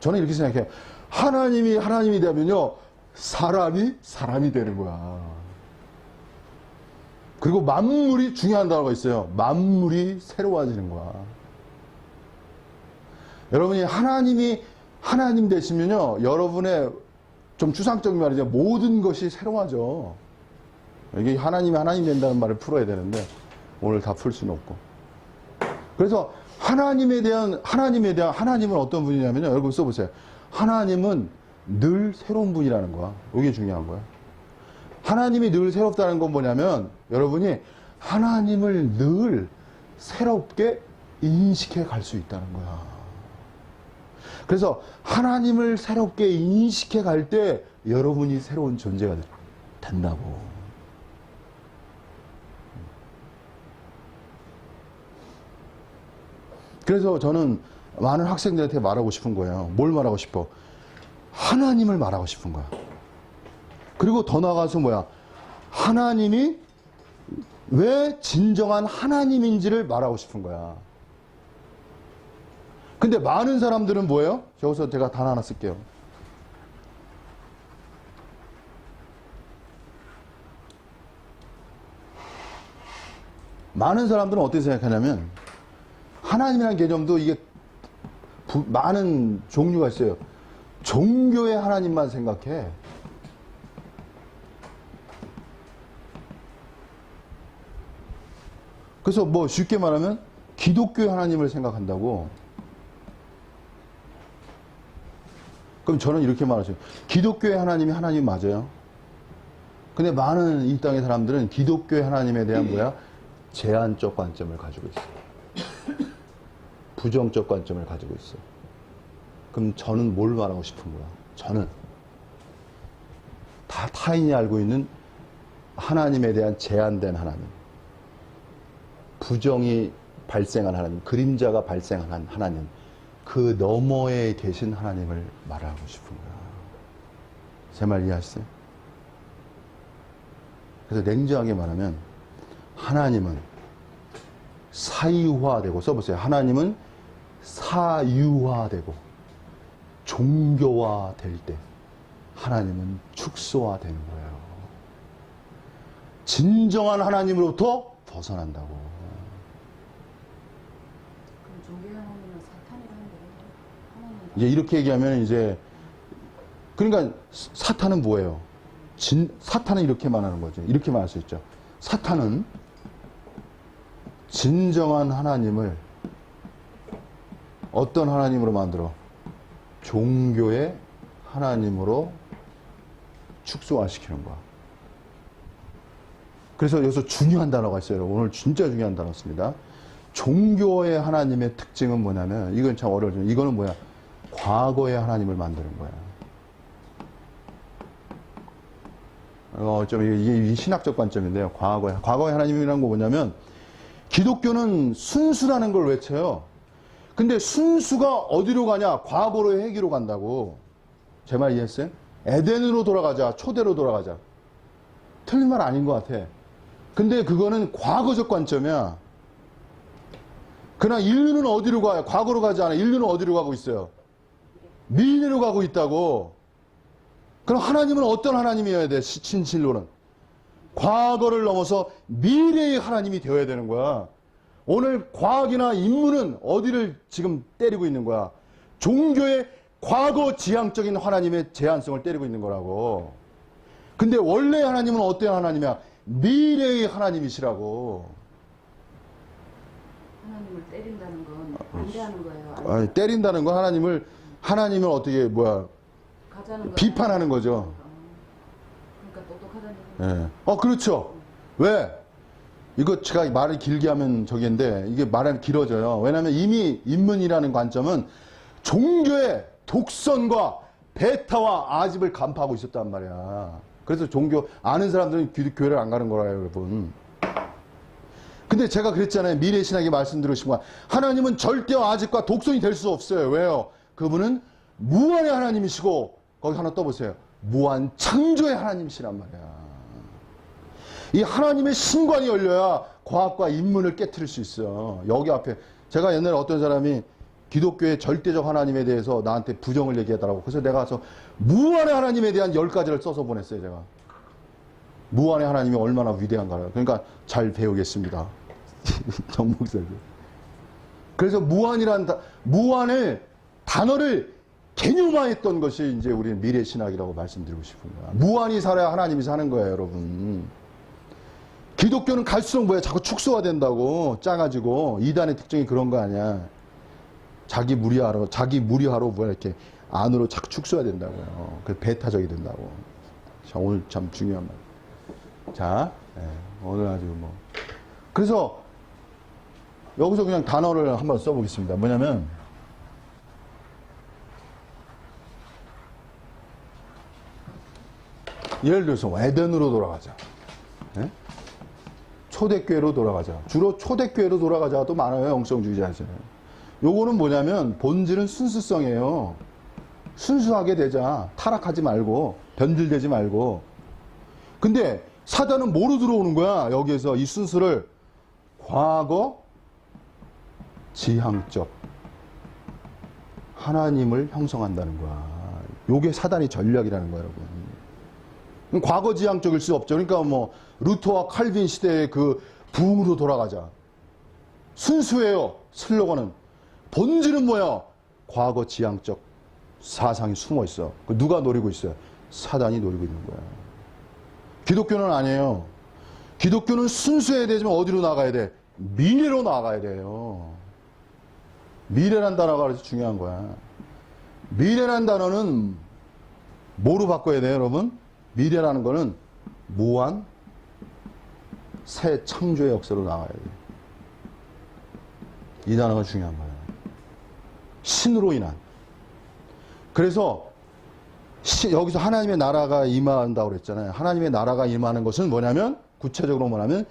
저는 이렇게 생각해요. 하나님이 하나님이 되면요, 사람이 되는 거야. 그리고 만물이 중요한 단어가 있어요. 만물이 새로워지는 거야. 여러분이 하나님이 하나님 되시면요, 여러분의 좀 추상적인 말이죠. 모든 것이 새로워져. 이게 하나님이 하나님 된다는 말을 풀어야 되는데 오늘 다 풀 수는 없고. 그래서 하나님은 어떤 분이냐면요. 여러분 써보세요. 하나님은 늘 새로운 분이라는 거야. 이게 중요한 거야. 하나님이 늘 새롭다는 건 뭐냐면 여러분이 하나님을 늘 새롭게 인식해 갈 수 있다는 거야. 그래서 하나님을 새롭게 인식해 갈 때 여러분이 새로운 존재가 된다고. 그래서 저는 많은 학생들한테 말하고 싶은 거예요. 뭘 말하고 싶어? 하나님을 말하고 싶은 거야. 그리고 더 나아가서 뭐야? 하나님이 왜 진정한 하나님인지를 말하고 싶은 거야. 근데 많은 사람들은 뭐예요? 여기서 제가 단 하나 쓸게요. 많은 사람들은 어떻게 생각하냐면 하나님이라는 개념도 이게 많은 종류가 있어요. 종교의 하나님만 생각해. 그래서 뭐 쉽게 말하면 기독교의 하나님을 생각한다고. 그럼 저는 이렇게 말하죠. 기독교의 하나님이 하나님 맞아요. 근데 많은 이 땅의 사람들은 기독교의 하나님에 대한 뭐야? 제한적 관점을 가지고 있어요. 부정적 관점을 가지고 있어요. 그럼 저는 뭘 말하고 싶은 거야? 저는 다 타인이 알고 있는 하나님에 대한 제한된 하나님, 부정이 발생한 하나님, 그림자가 발생한 하나님, 그 너머에 계신 하나님을 말하고 싶은 거야. 제 말 이해하시죠? 그래서 냉정하게 말하면 하나님은 사유화되고, 써보세요. 하나님은 사유화되고 종교화될 때 하나님은 축소화되는 거예요. 진정한 하나님으로부터 벗어난다고. 그럼 종교의 하나님은 사탄이라는 거예요? 이제 이렇게 얘기하면 이제 그러니까 사탄은 뭐예요? 사탄은 이렇게 말하는 거죠. 이렇게 말할 수 있죠. 사탄은 진정한 하나님을 어떤 하나님으로 만들어? 종교의 하나님으로 축소화시키는 거야. 그래서 여기서 중요한 단어가 있어요. 오늘 진짜 중요한 단어 씁니다. 종교의 하나님의 특징은 뭐냐면, 이건 참 어려워요. 이거는 뭐야? 과거의 하나님을 만드는 거야. 좀 이게 신학적 관점인데요. 과거의 하나님이라는 거 뭐냐면, 기독교는 순수라는 걸 외쳐요. 근데 순수가 어디로 가냐? 과거로 회귀로 간다고. 제 말 이해했어요? 에덴으로 돌아가자. 초대로 돌아가자. 틀린 말 아닌 것 같아. 근데 그거는 과거적 관점이야. 그러나 인류는 어디로 가요? 과거로 가지 않아. 인류는 어디로 가고 있어요? 미래로 가고 있다고. 그럼 하나님은 어떤 하나님이어야 돼? 진실로는. 과거를 넘어서 미래의 하나님이 되어야 되는 거야. 오늘 과학이나 인문은 어디를 지금 때리고 있는 거야? 종교의 과거 지향적인 하나님의 제한성을 때리고 있는 거라고. 근데 원래 하나님은 어떤 하나님이야? 미래의 하나님이시라고. 하나님을 때린다는 건 반대하는 거예요. 아니, 때린다는 건 하나님을 어떻게 가자는 비판하는 거죠. 그러니까 똑똑하다는 예. 그렇죠. 왜? 이거 제가 말을 길게 하면 저기인데 이게 말이 길어져요. 왜냐하면 이미 인문이라는 관점은 종교의 독선과 배타와 아집을 간파하고 있었단 말이야. 그래서 종교 아는 사람들은 교회를 안 가는 거라요, 여러분. 근데 제가 그랬잖아요. 미래신학에 말씀드리신 거. 하나님은 절대와 아직과 독선이 될 수 없어요. 왜요? 그분은 무한의 하나님이시고, 거기 하나 떠보세요. 무한 창조의 하나님이시란 말이야. 이 하나님의 신관이 열려야 과학과 인문을 깨트릴 수 있어. 여기 앞에. 제가 옛날에 어떤 사람이 기독교의 절대적 하나님에 대해서 나한테 부정을 얘기하더라고. 그래서 내가 가서 무한의 하나님에 대한 10가지를 써서 보냈어요, 제가. 무한의 하나님이 얼마나 위대한가. 그러니까 잘 배우겠습니다. 정 목사님. 그래서 무한을, 단어를 개념화했던 것이 이제 우리는 미래신학이라고 말씀드리고 싶은 거야. 무한히 살아야 하나님이 사는 거예요, 여러분. 기독교는 갈수록 뭐야? 자꾸 축소화된다고, 작아지고. 이단의 특징이 그런 거 아니야. 자기 무리하러 뭐야, 이렇게 안으로 자꾸 축소화된다고요. 그 배타적이 된다고. 자, 오늘 참 중요한 말. 자, 오늘 아주 뭐. 그래서 여기서 그냥 단어를 한번 써보겠습니다. 뭐냐면, 예를 들어서 에덴으로 돌아가자. 네? 초대교회로 돌아가자. 주로 초대교회로 돌아가자가 또 많아요. 영성주의자에서. 요거는 뭐냐면 본질은 순수성이에요. 순수하게 되자. 타락하지 말고 변질되지 말고. 근데 사단은 뭐로 들어오는 거야? 여기에서 이 순수를 과거 지향적 하나님을 형성한다는 거야. 요게 사단의 전략이라는 거야, 여러분. 과거 지향적일 수 없죠. 그러니까 뭐 루터와 칼빈 시대의 그 부흥으로 돌아가자. 순수해요. 슬로건은. 본질은 뭐야? 과거 지향적 사상이 숨어 있어. 누가 노리고 있어요? 사단이 노리고 있는 거야. 기독교는 아니에요. 기독교는 순수해야 되지만 어디로 나가야 돼? 미래로 나가야 돼요. 미래란 단어가 그래서 중요한 거야. 미래란 단어는 뭐로 바꿔야 돼요, 여러분? 미래라는 거는 무한 새 창조의 역사로 나가야 돼요. 이 단어가 중요한 거예요. 신으로 인한. 그래서 여기서 하나님의 나라가 임한다고 그랬잖아요. 하나님의 나라가 임하는 것은 뭐냐면 구체적으로 뭐냐면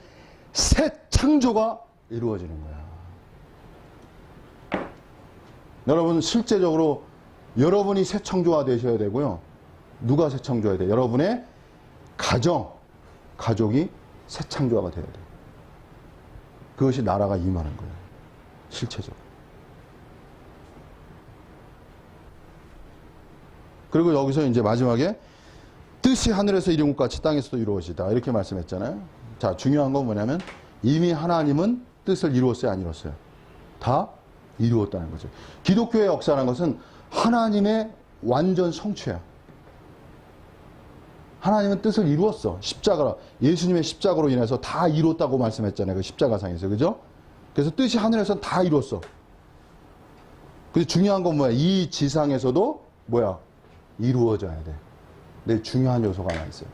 새 창조가 이루어지는 거야. 여러분 실제적으로 여러분이 새 창조가 되셔야 되고요. 누가 새 창조해야 돼? 여러분의 가족이 새 창조가 돼야 돼. 그것이 나라가 임하는 거예요. 실체적으로. 그리고 여기서 이제 마지막에 뜻이 하늘에서 이룬 것 같이 땅에서도 이루어지다. 이렇게 말씀했잖아요. 자, 중요한 건 뭐냐면 이미 하나님은 뜻을 이루었어요, 안 이뤘어요? 다 이루었다는 거죠. 기독교의 역사라는 것은 하나님의 완전 성취야. 하나님은 뜻을 이루었어. 십자가로. 예수님의 십자가로 인해서 다 이뤘다고 말씀했잖아요. 그 십자가상에서. 그죠? 그래서 뜻이 하늘에서는 다 이뤘어. 근데 중요한 건 뭐야? 이 지상에서도 뭐야? 이루어져야 돼. 근데 중요한 요소가 하나 있어요.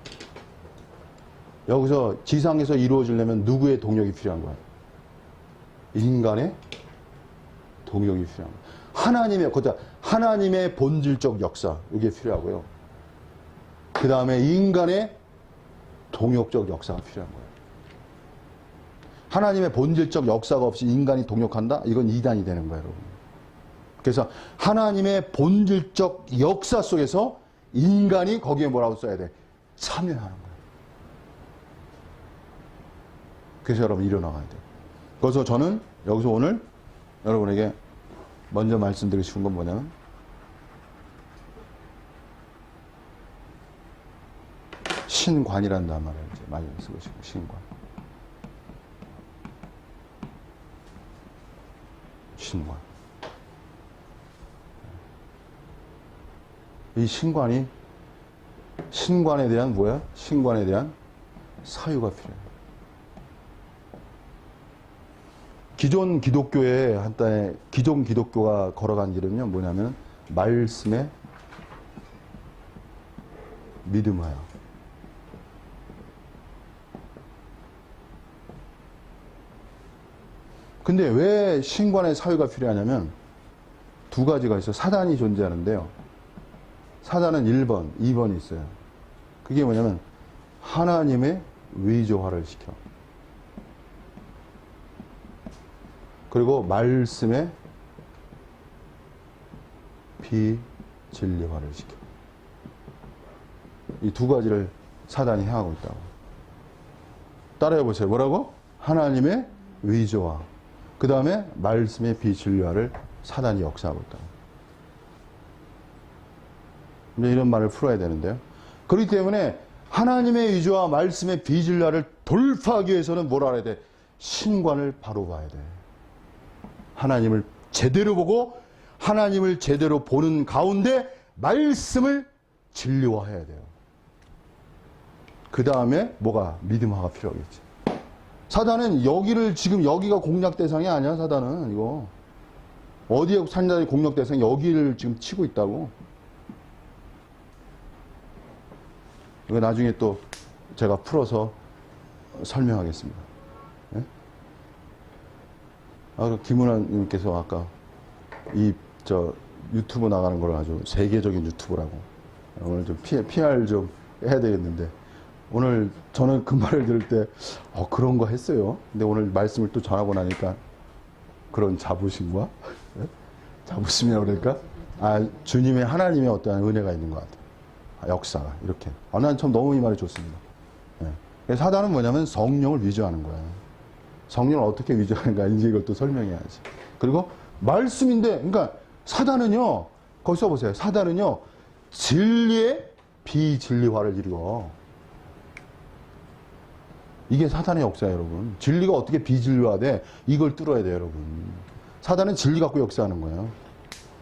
여기서 지상에서 이루어지려면 누구의 동력이 필요한 거야? 인간의 동력이 필요한 거야. 하나님의 본질적 역사. 이게 필요하고요. 그 다음에 인간의 동역적 역사가 필요한 거예요. 하나님의 본질적 역사가 없이 인간이 동역한다? 이건 이단이 되는 거예요, 여러분. 그래서 하나님의 본질적 역사 속에서 인간이 거기에 뭐라고 써야 돼? 참여하는 거예요. 그래서 여러분 일어나가야 돼요. 그래서 저는 여기서 오늘 여러분에게 먼저 말씀드리고 싶은 건 뭐냐면 신관이라는 단어를 이제 많이 쓰고 싶고, 신관. 신관. 이 신관에 대한 뭐야? 신관에 대한 사유가 필요해요. 기존 기독교가 걸어간 길은요, 뭐냐면, 말씀에 믿음하여. 근데 왜 신관의 사유가 필요하냐면, 두 가지가 있어요. 사단이 존재하는데요. 사단은 1번, 2번이 있어요. 그게 뭐냐면, 하나님의 위조화를 시켜. 그리고 말씀의 비진리화를 시켜. 이 두 가지를 사단이 해하고 있다고. 따라해 보세요. 뭐라고? 하나님의 위조와 그 다음에 말씀의 비진리화를 사단이 역사하고 있다고. 이제 이런 말을 풀어야 되는데요. 그렇기 때문에 하나님의 위조와 말씀의 비진리화를 돌파하기 위해서는 뭘 알아야 돼? 신관을 바로 봐야 돼. 하나님을 제대로 보고 하나님을 제대로 보는 가운데 말씀을 진리화해야 돼요. 그 다음에 뭐가? 믿음화가 필요하겠지. 사단은 여기를 지금 여기가 공략 대상이 아니야. 사단은 이거 어디에 사단이 공략 대상? 여기를 지금 치고 있다고. 이거 나중에 또 제가 풀어서 설명하겠습니다. 네? 김은환님께서 아까 유튜브 나가는 걸 아주 세계적인 유튜브라고. 오늘 좀 PR 좀 해야 되겠는데, 오늘 저는 그 말을 들을 때, 그런 거 했어요. 근데 오늘 말씀을 또 전하고 나니까 그런 자부심과, 네? 자부심이라고 그럴까? 주님의 하나님의 어떠한 은혜가 있는 것 같아요. 역사가 이렇게. 난 참 너무 이 말이 좋습니다. 네. 사단은 뭐냐면 성령을 위조하는 거야. 성령을 어떻게 위조하는가 이제 이것도 설명해야지. 그리고 말씀인데, 그러니까 사단은요, 거기 써보세요. 사단은요, 진리의 비진리화를 이루어. 이게 사단의 역사예요, 여러분. 진리가 어떻게 비진리화돼? 이걸 뚫어야 돼요, 여러분. 사단은 진리 갖고 역사하는 거예요.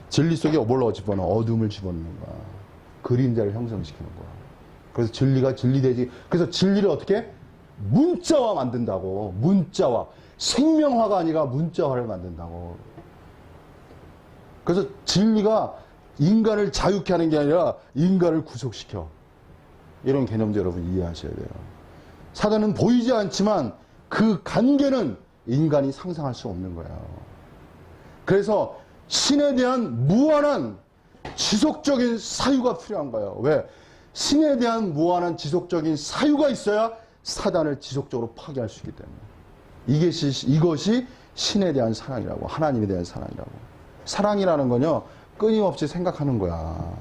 진리 속에 뭘 집어넣어? 어둠을 집어넣는 거야. 그림자를 형성시키는 거야. 그래서 진리가 진리되지. 그래서 진리를 어떻게? 문자화 만든다고. 문자화. 생명화가 아니라 문자화를 만든다고. 그래서 진리가 인간을 자유케 하는 게 아니라 인간을 구속시켜. 이런 개념도 여러분 이해하셔야 돼요. 사단은 보이지 않지만 그 관계는 인간이 상상할 수 없는 거예요. 그래서 신에 대한 무한한 지속적인 사유가 필요한 거예요. 왜? 신에 대한 무한한 지속적인 사유가 있어야 사단을 지속적으로 파괴할 수 있기 때문에. 이것이 신에 대한 사랑이라고. 하나님에 대한 사랑이라고. 사랑이라는 건요, 끊임없이 생각하는 거야.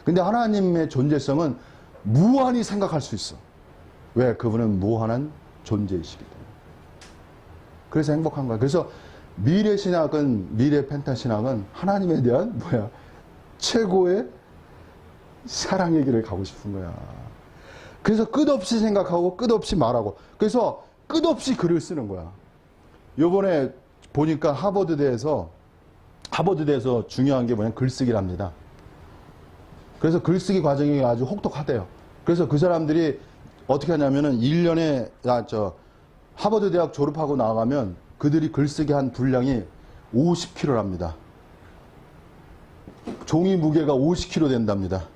근데 하나님의 존재성은 무한히 생각할 수 있어. 왜? 그분은 무한한 존재이시기 때문에. 그래서 행복한 거야. 그래서 미래 신학은, 미래 펜타 신학은 하나님에 대한 최고의 사랑 얘기를 가고 싶은 거야. 그래서 끝없이 생각하고 끝없이 말하고, 그래서 끝없이 글을 쓰는 거야. 요번에 보니까 하버드대에서 중요한 게 뭐냐면 글쓰기랍니다. 그래서 글쓰기 과정이 아주 혹독하대요. 그래서 그 사람들이 어떻게 하냐면은 1년에, 하버드 대학 졸업하고 나가면 그들이 글쓰기 한 분량이 50kg랍니다. 종이 무게가 50kg 된답니다.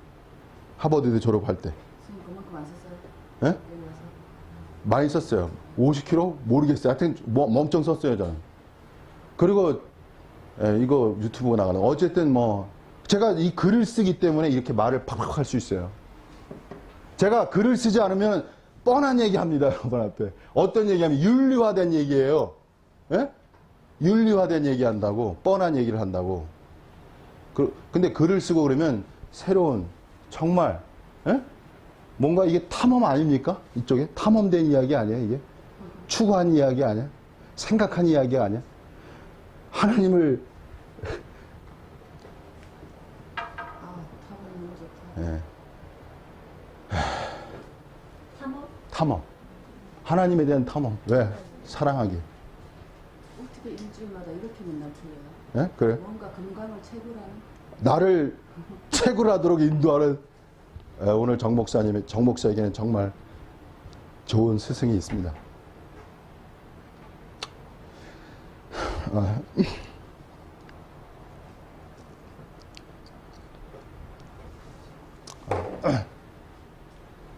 하버드대 졸업할 때. 선생님 그만큼 안 썼어요? 예? 여기 와서? 많이 썼어요. 50kg? 모르겠어요. 하여튼 엄청 썼어요, 저는. 그리고 이거 유튜브 나가는. 어쨌든 제가 이 글을 쓰기 때문에 이렇게 말을 팍팍 할 수 있어요. 제가 글을 쓰지 않으면 뻔한 얘기 합니다, 여러분한테. 어떤 얘기하면 윤리화된 얘기예요. 예? 윤리화된 얘기 한다고, 뻔한 얘기를 한다고. 근데 글을 쓰고 그러면 새로운, 정말, 예? 뭔가 이게 탐험 아닙니까? 이쪽에? 탐험된 이야기 아니야, 이게? 추구한 이야기 아니야? 생각한 이야기 아니야? 하나님을, 탐험 너무 좋다. 예. 탐험? 탐험. 하나님에 대한 탐험. 왜? 사랑하기. 어떻게 일주일마다 이렇게 맨날 틀려요? 예? 그래? 뭔가 건강을 채굴하는? 나를 채굴하도록 인도하는 오늘 정 목사에게는 정말 좋은 스승이 있습니다.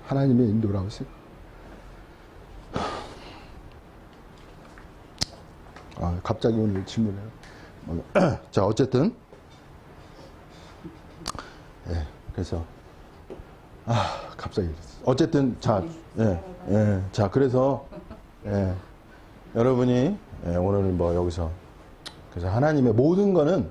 하나님의 인도라고 했어요. 갑자기 오늘 질문해요. 자, 어쨌든. 그래서, 갑자기. 어쨌든, 자, 자, 그래서, 여러분이, 오늘 여기서 그래서 하나님의 모든 거는,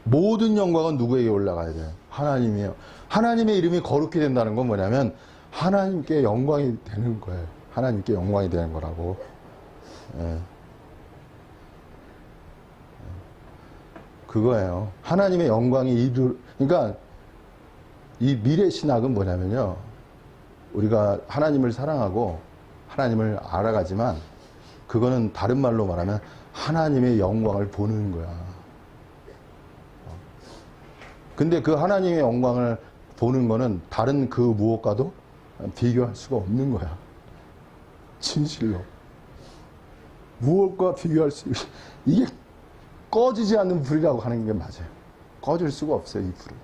모든 영광은 누구에게 올라가야 돼요? 하나님이에요. 하나님의 이름이 거룩히 된다는 건 뭐냐면 하나님께 영광이 되는 거예요. 하나님께 영광이 되는 거라고. 예. 그거예요. 하나님의 영광이 그러니까 이 미래신학은 뭐냐면요. 우리가 하나님을 사랑하고 하나님을 알아가지만 그거는 다른 말로 말하면 하나님의 영광을 보는 거야. 근데 그 하나님의 영광을 보는 거는 다른 그 무엇과도 비교할 수가 없는 거야. 진실로. 무엇과 비교할 수, 이게 꺼지지 않는 불이라고 하는 게 맞아요. 꺼질 수가 없어요, 이 불은.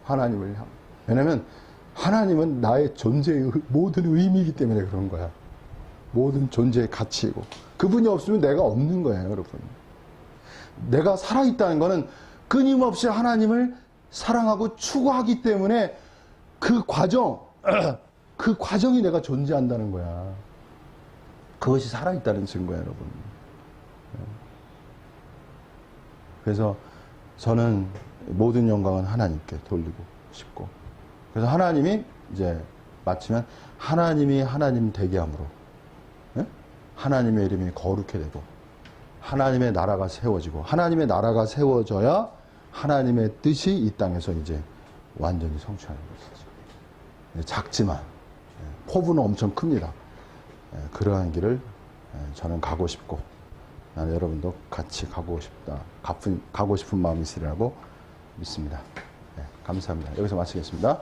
하나님을 향. 왜냐면 하나님은 나의 존재의 모든 의미이기 때문에 그런 거야. 모든 존재의 가치이고. 그분이 없으면 내가 없는 거예요, 여러분. 내가 살아있다는 거는 끊임없이 하나님을 사랑하고 추구하기 때문에 그 과정, 그 과정이 내가 존재한다는 거야. 그것이 살아있다는 증거예요, 여러분. 그래서 저는 모든 영광은 하나님께 돌리고 싶고, 그래서 하나님이 이제 마치면 하나님이 하나님 되게 함으로, 예? 하나님의 이름이 거룩해 되고 하나님의 나라가 세워지고, 하나님의 나라가 세워져야 하나님의 뜻이 이 땅에서 이제 완전히 성취하는 것이죠. 작지만 포부는 엄청 큽니다. 그러한 길을 저는 가고 싶고, 나는 여러분도 같이 가고 싶다, 가고 싶은 마음이 있으리라고 믿습니다. 감사합니다. 여기서 마치겠습니다.